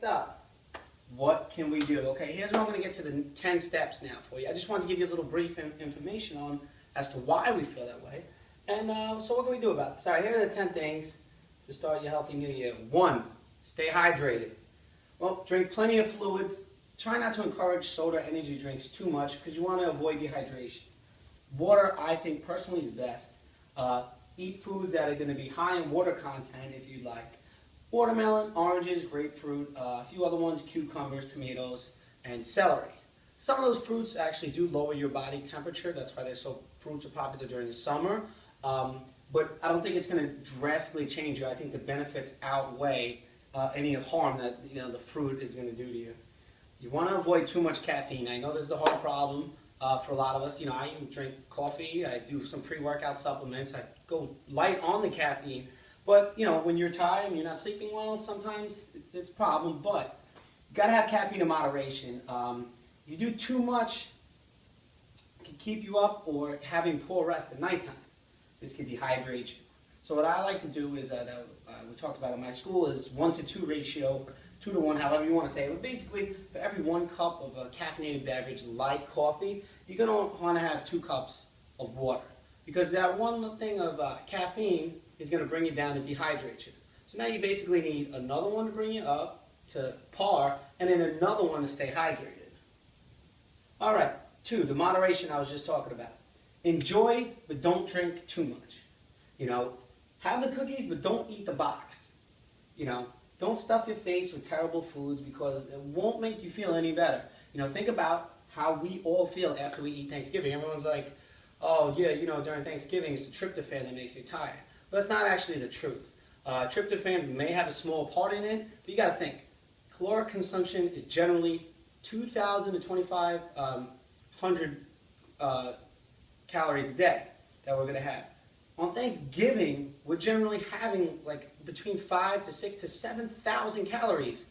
next up, what can we do? Okay, here's where I'm going to get to the 10 steps now for you. I just wanted to give you a little brief information on as to why we feel that way. And so what can we do about this? All right, here are the 10 things to start your healthy new year. 1, stay hydrated. Well, drink plenty of fluids. Try not to encourage soda energy drinks too much because you want to avoid dehydration. Water, I think, personally is best. Eat foods that are going to be high in water content if you like. Watermelon, oranges, grapefruit, a few other ones, cucumbers, tomatoes, and celery. Some of those fruits actually do lower your body temperature. That's why fruits are popular during the summer. But I don't think it's going to drastically change you. I think the benefits outweigh any harm that the fruit is going to do to you. You want to avoid too much caffeine. I know this is a hard problem for a lot of us. I even drink coffee. I do some pre-workout supplements. I go light on the caffeine. But, when you're tired and you're not sleeping well, sometimes it's a problem. But you got to have caffeine in moderation. You do too much, it can keep you up, or having poor rest at nighttime. This can dehydrate you. So what I like to do is, we talked about in my school, is 1-to-2 ratio, 2-to-1, however you want to say it. But basically, for every 1 cup of a caffeinated beverage like coffee, you're going to want to have 2 cups of water. Because that one thing of caffeine is going to bring you down and dehydrate you. So now you basically need another one to bring you up to par, and then another one to stay hydrated. All right, 2, the moderation I was just talking about. Enjoy, but don't drink too much. Have the cookies, but don't eat the box. Don't stuff your face with terrible foods because it won't make you feel any better. Think about how we all feel after we eat Thanksgiving. Everyone's like, oh yeah, during Thanksgiving it's the tryptophan that makes me tired. But that's not actually the truth. Tryptophan may have a small part in it, but you got to think. Caloric consumption is generally 2,000 to 2,500 calories a day that we're going to have. On Thanksgiving, we're generally having between 5,000 to 6,000 to 7,000 calories.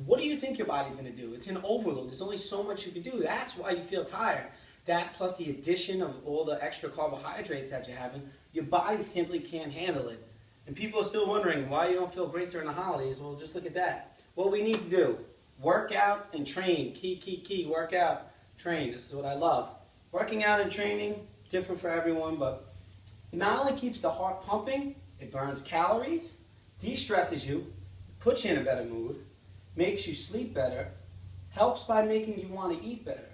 What do you think your body's going to do? It's an overload. There's only so much you can do. That's why you feel tired. That plus the addition of all the extra carbohydrates that you're having, your body simply can't handle it. And people are still wondering why you don't feel great during the holidays. Well, just look at that. What we need to do, work out and train. Key, work out, train. This is what I love. Working out and training, different for everyone, but it not only keeps the heart pumping, it burns calories, de-stresses you, puts you in a better mood, makes you sleep better, helps by making you want to eat better.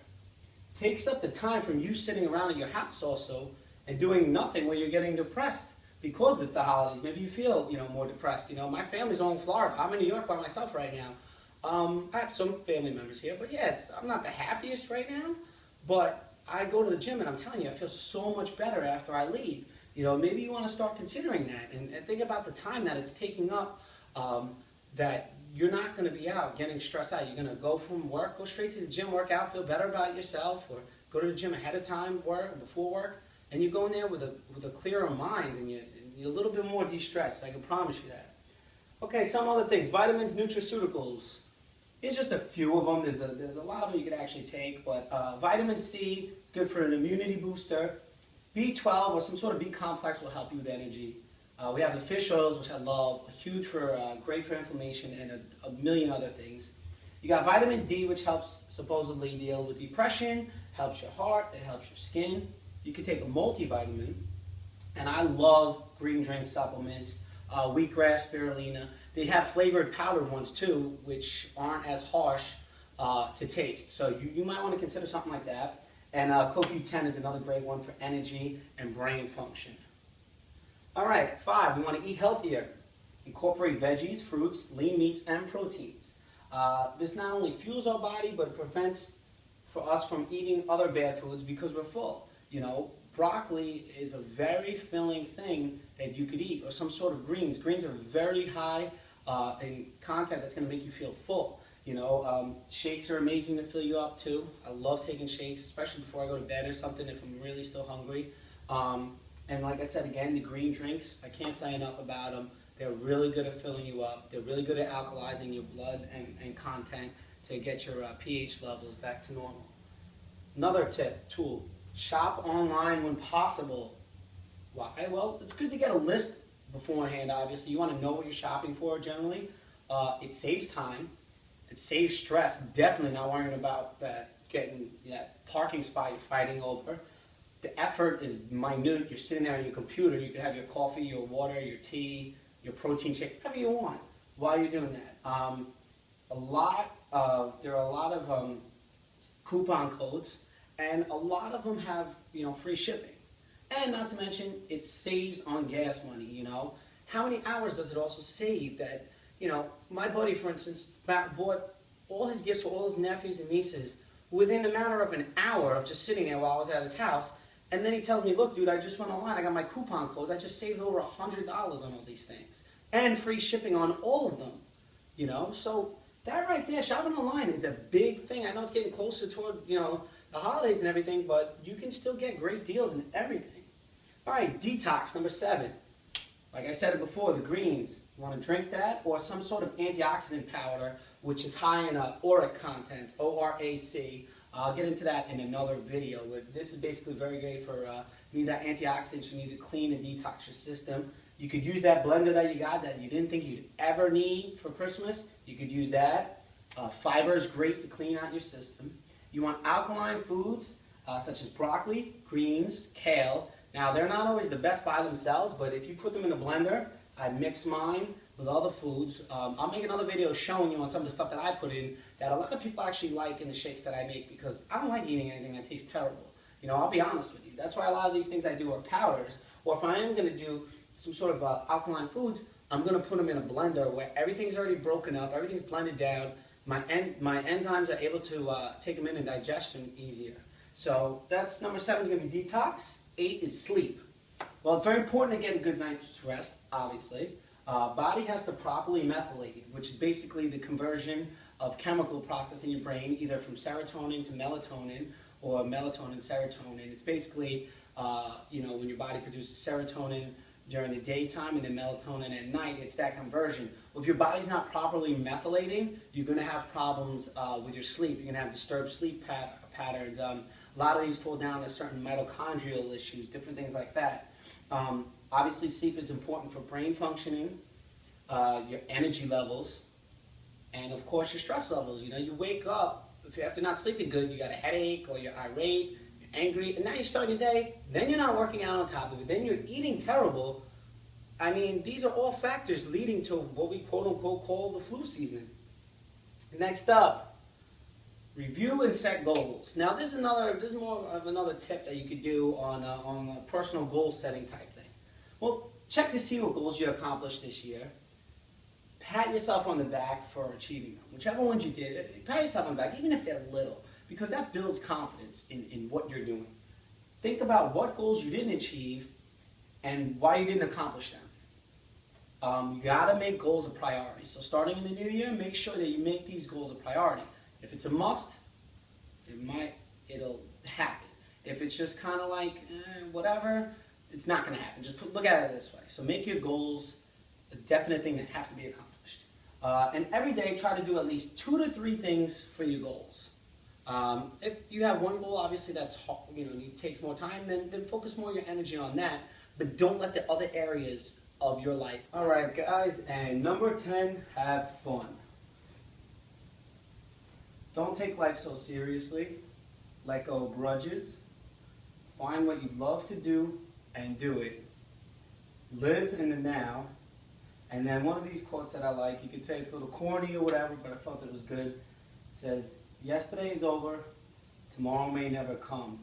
Takes up the time from you sitting around in your house also and doing nothing where you're getting depressed because of the holidays. Maybe you feel more depressed. My family's all in Florida. I'm in New York by myself right now. I have some family members here, but yeah, I'm not the happiest right now. But I go to the gym and I'm telling you, I feel so much better after I leave. Maybe you want to start considering that and think about the time that it's taking up. That you're not going to be out getting stressed out. You're going to go from work, go straight to the gym, work out, feel better about yourself, or go to the gym ahead of time, before work, and you go in there with a clearer mind, and you're a little bit more de-stressed. I can promise you that. Okay, some other things. Vitamins, nutraceuticals. Here's just a few of them. There's a lot of them you could actually take, but vitamin C is good for an immunity booster. B12 or some sort of B complex will help you with energy. We have the fish oils, which I love, great for inflammation and a million other things. You got vitamin D, which helps supposedly deal with depression, helps your heart, it helps your skin. You can take a multivitamin, and I love green drink supplements, wheatgrass, spirulina. They have flavored powdered ones too, which aren't as harsh to taste. So you might want to consider something like that. And CoQ10 is another great one for energy and brain function. All right, 5, we want to eat healthier. Incorporate veggies, fruits, lean meats, and proteins. This not only fuels our body, but it prevents for us from eating other bad foods because we're full. Broccoli is a very filling thing that you could eat, or some sort of greens. Greens are very high in content that's going to make you feel full. Shakes are amazing to fill you up too. I love taking shakes, especially before I go to bed or something if I'm really still hungry. And like I said, again, the green drinks, I can't say enough about them. They're really good at filling you up. They're really good at alkalizing your blood and content to get your pH levels back to normal. Another tool, shop online when possible. Why? Well, it's good to get a list beforehand, obviously. You want to know what you're shopping for generally. It saves time. It saves stress. Definitely not worrying about getting that parking spot you're fighting over. The effort is minute. You're sitting there on your computer. You can have your coffee, your water, your tea, your protein shake, whatever you want while you're doing that. There are a lot of coupon codes, and a lot of them have free shipping. And not to mention, it saves on gas money. How many hours does it also save? That my buddy, for instance, bought all his gifts for all his nephews and nieces within a matter of an hour of just sitting there while I was at his house. And then he tells me, look, dude, I just went online. I got my coupon codes. I just saved over $100 on all these things. And free shipping on all of them. So that right there, shopping online is a big thing. I know it's getting closer toward, the holidays and everything, but you can still get great deals and everything. All right, detox, number 7. Like I said it before, the greens. You want to drink that, or some sort of antioxidant powder, which is high in auric content, ORAC. I'll get into that in another video. But this is basically very great for you need that antioxidant. You need to clean and detox your system. You could use that blender that you got that you didn't think you'd ever need for Christmas. You could use that. Fiber is great to clean out your system. You want alkaline foods such as broccoli, greens, kale. Now, they're not always the best by themselves, but if you put them in a blender, I mix mine with other foods. I'll make another video showing you on some of the stuff that I put in that a lot of people actually like in the shakes that I make, because I don't like eating anything that tastes terrible. I'll be honest with you. That's why a lot of these things I do are powders, or if I am going to do some sort of alkaline foods, I'm going to put them in a blender where everything's already broken up, everything's blended down. My enzymes are able to take them in and digest them easier. So that's number 7 is going to be detox. 8 is sleep. Well, it's very important to get a good night's rest, obviously. Body has to properly methylate, which is basically the conversion of chemical process in your brain, either from serotonin to melatonin, or melatonin, serotonin. It's basically, when your body produces serotonin during the daytime and then melatonin at night, it's that conversion. Well, if your body's not properly methylating, you're going to have problems with your sleep. You're going to have disturbed sleep patterns. A lot of these fall down to certain mitochondrial issues, different things like that. Obviously, sleep is important for brain functioning, your energy levels, and of course your stress levels. You wake up, if you're after not sleeping good, you got a headache, or you're irate, you're angry, and now you start your day, then you're not working out on top of it, then you're eating terrible. I mean, these are all factors leading to what we quote-unquote call the flu season. Next up, review and set goals. Now, this is more of another tip that you could do on a personal goal setting type thing. Well, check to see what goals you accomplished this year. Pat yourself on the back for achieving them. Whichever ones you did, pat yourself on the back, even if they're little, because that builds confidence in what you're doing. Think about what goals you didn't achieve and why you didn't accomplish them. You got to make goals a priority. So starting in the new year, make sure that you make these goals a priority. If it's a must, it'll happen. If it's just kind of like whatever, it's not going to happen. Just look at it this way. So make your goals a definite thing that have to be accomplished. And every day, try to do at least 2 to 3 things for your goals. If you have one goal, obviously that's takes more time. Then focus more of your energy on that. But don't let the other areas of your life. All right, guys. And number 10, have fun. Don't take life so seriously. Let go of grudges. Find what you love to do and do it. Live in the now. And then one of these quotes that I like, you could say it's a little corny or whatever, but I felt it was good. It says, yesterday is over, tomorrow may never come.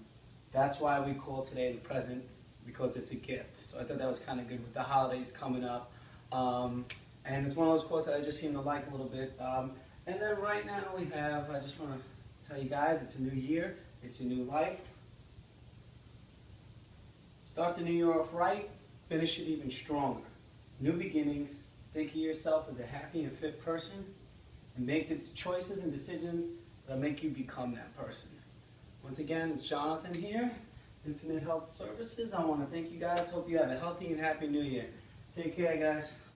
That's why we call today the present, because it's a gift. So I thought that was kind of good with the holidays coming up. And it's one of those quotes that I just seem to like a little bit. And then right now we have, I just want to tell you guys, it's a new year, it's a new life. Start the new year off right, finish it even stronger. New beginnings, think of yourself as a happy and fit person, and make the choices and decisions that make you become that person. Once again, it's Jonathan here, Infinite Health Services. I want to thank you guys. Hope you have a healthy and happy new year. Take care, guys.